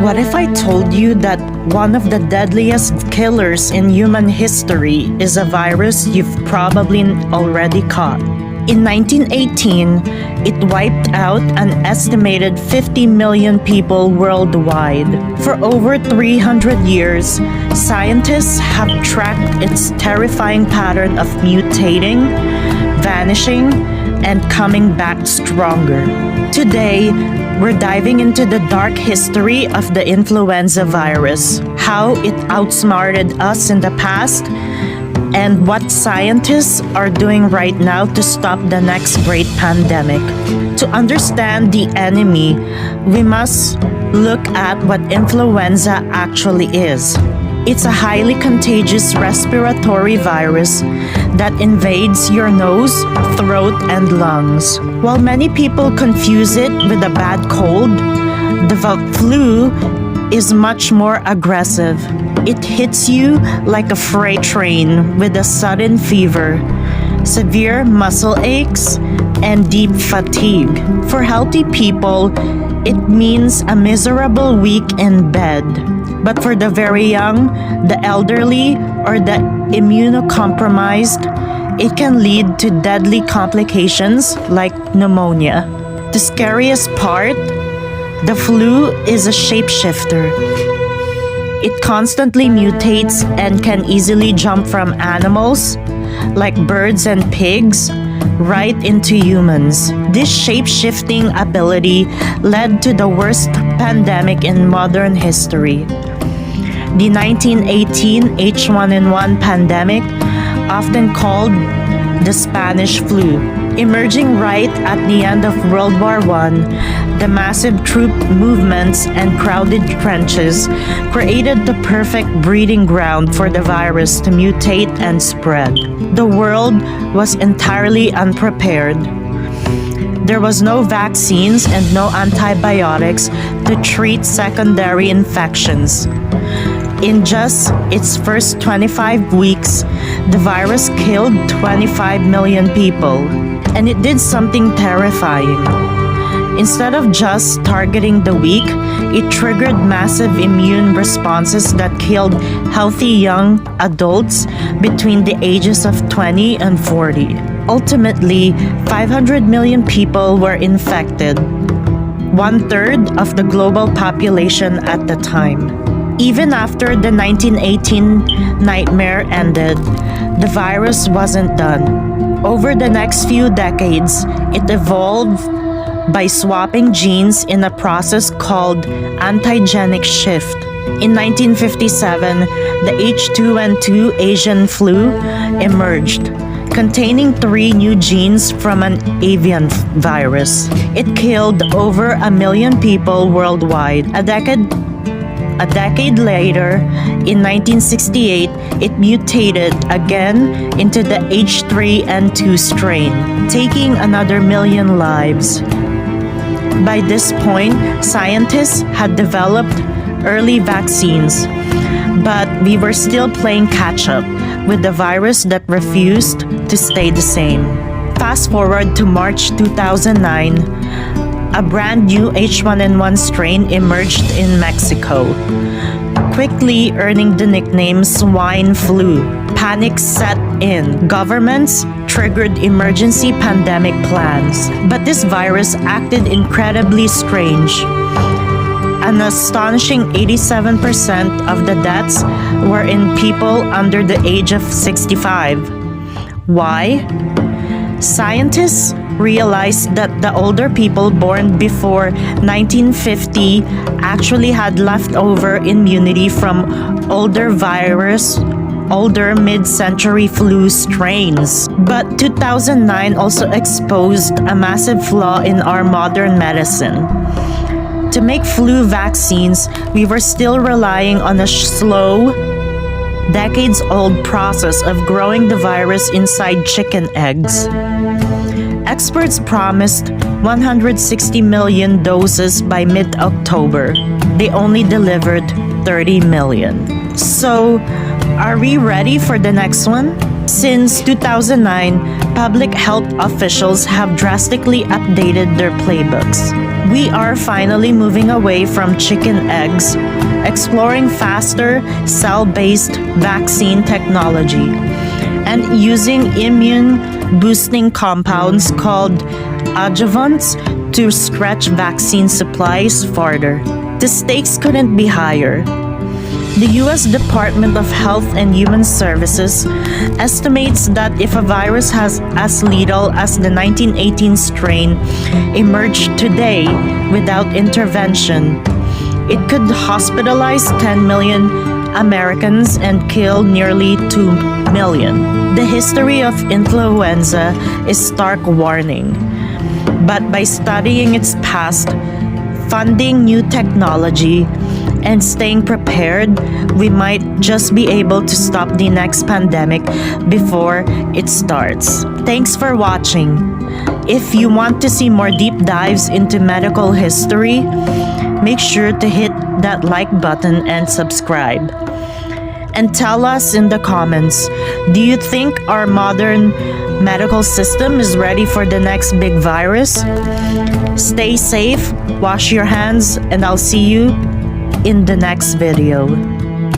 What if I told you that one of the deadliest killers in human history is a virus you've probably already caught? In 1918, it wiped out an estimated 50 million people worldwide. For over 300 years, scientists have tracked its terrifying pattern of mutating, vanishing, and coming back stronger. Today, we're diving into the dark history of the influenza virus, how it outsmarted us in the past, and what scientists are doing right now to stop the next great pandemic. To understand the enemy, we must look at what influenza actually is. It's a highly contagious respiratory virus that invades your nose, throat, and lungs. While many people confuse it with a bad cold, the flu is much more aggressive. It hits you like a freight train with a sudden fever, severe muscle aches, and deep fatigue. For healthy people, it means a miserable week in bed. But for the very young, the elderly, or the immunocompromised, it can lead to deadly complications like pneumonia. The scariest part, the flu is a shapeshifter. It constantly mutates and can easily jump from animals, like birds and pigs, right into humans. This shape-shifting ability led to the worst pandemic in modern history. The 1918 H1N1 pandemic, often called the Spanish flu. Emerging right at the end of World War I, the massive troop movements and crowded trenches created the perfect breeding ground for the virus to mutate and spread. The world was entirely unprepared. There was no vaccines and no antibiotics to treat secondary infections. In just its first 25 weeks, the virus killed 25 million people. And it did something terrifying. Instead of just targeting the weak, it triggered massive immune responses that killed healthy young adults between the ages of 20 and 40. Ultimately, 500 million people were infected, 1/3 of the global population at the time. Even after the 1918 nightmare ended, the virus wasn't done. Over the next few decades, it evolved by swapping genes in a process called antigenic shift. In 1957, the H2N2 Asian flu emerged, containing 3 new genes from an avian virus. It killed over 1 million people worldwide. A decade later, in 1968, it mutated again into the H3N2 strain, taking another 1 million lives. By this point, scientists had developed early vaccines, but we were still playing catch-up with the virus that refused to stay the same. Fast forward to March 2009, a brand new H1N1 strain emerged in Mexico, quickly earning the nickname Swine Flu. Panic set in. Governments triggered emergency pandemic plans. But this virus acted incredibly strange. An astonishing 87% of the deaths were in people under the age of 65. Why? Scientists realized that the older people born before 1950 actually had leftover immunity from older mid-century flu strains. But 2009 also exposed a massive flaw in our modern medicine. To make flu vaccines, we were still relying on a slow, decades-old process of growing the virus inside chicken eggs. Experts promised 160 million doses by mid-October. They only delivered 30 million. So, are we ready for the next one? Since 2009, public health officials have drastically updated their playbooks. We are finally moving away from chicken eggs, exploring faster cell-based vaccine technology, and using immune-boosting compounds called adjuvants to stretch vaccine supplies farther. The stakes couldn't be higher. The U.S. Department of Health and Human Services estimates that if a virus as lethal as the 1918 strain emerged today without intervention, it could hospitalize 10 million Americans and kill nearly 2 million. The history of influenza is stark warning, but by studying its past, funding new technology, and staying prepared, we might just be able to stop the next pandemic before it starts. Thanks for watching. If you want to see more deep dives into medical history, make sure to hit that like button and subscribe. And tell us in the comments, do you think our modern medical system is ready for the next big virus? Stay safe, wash your hands, and I'll see you in the next video.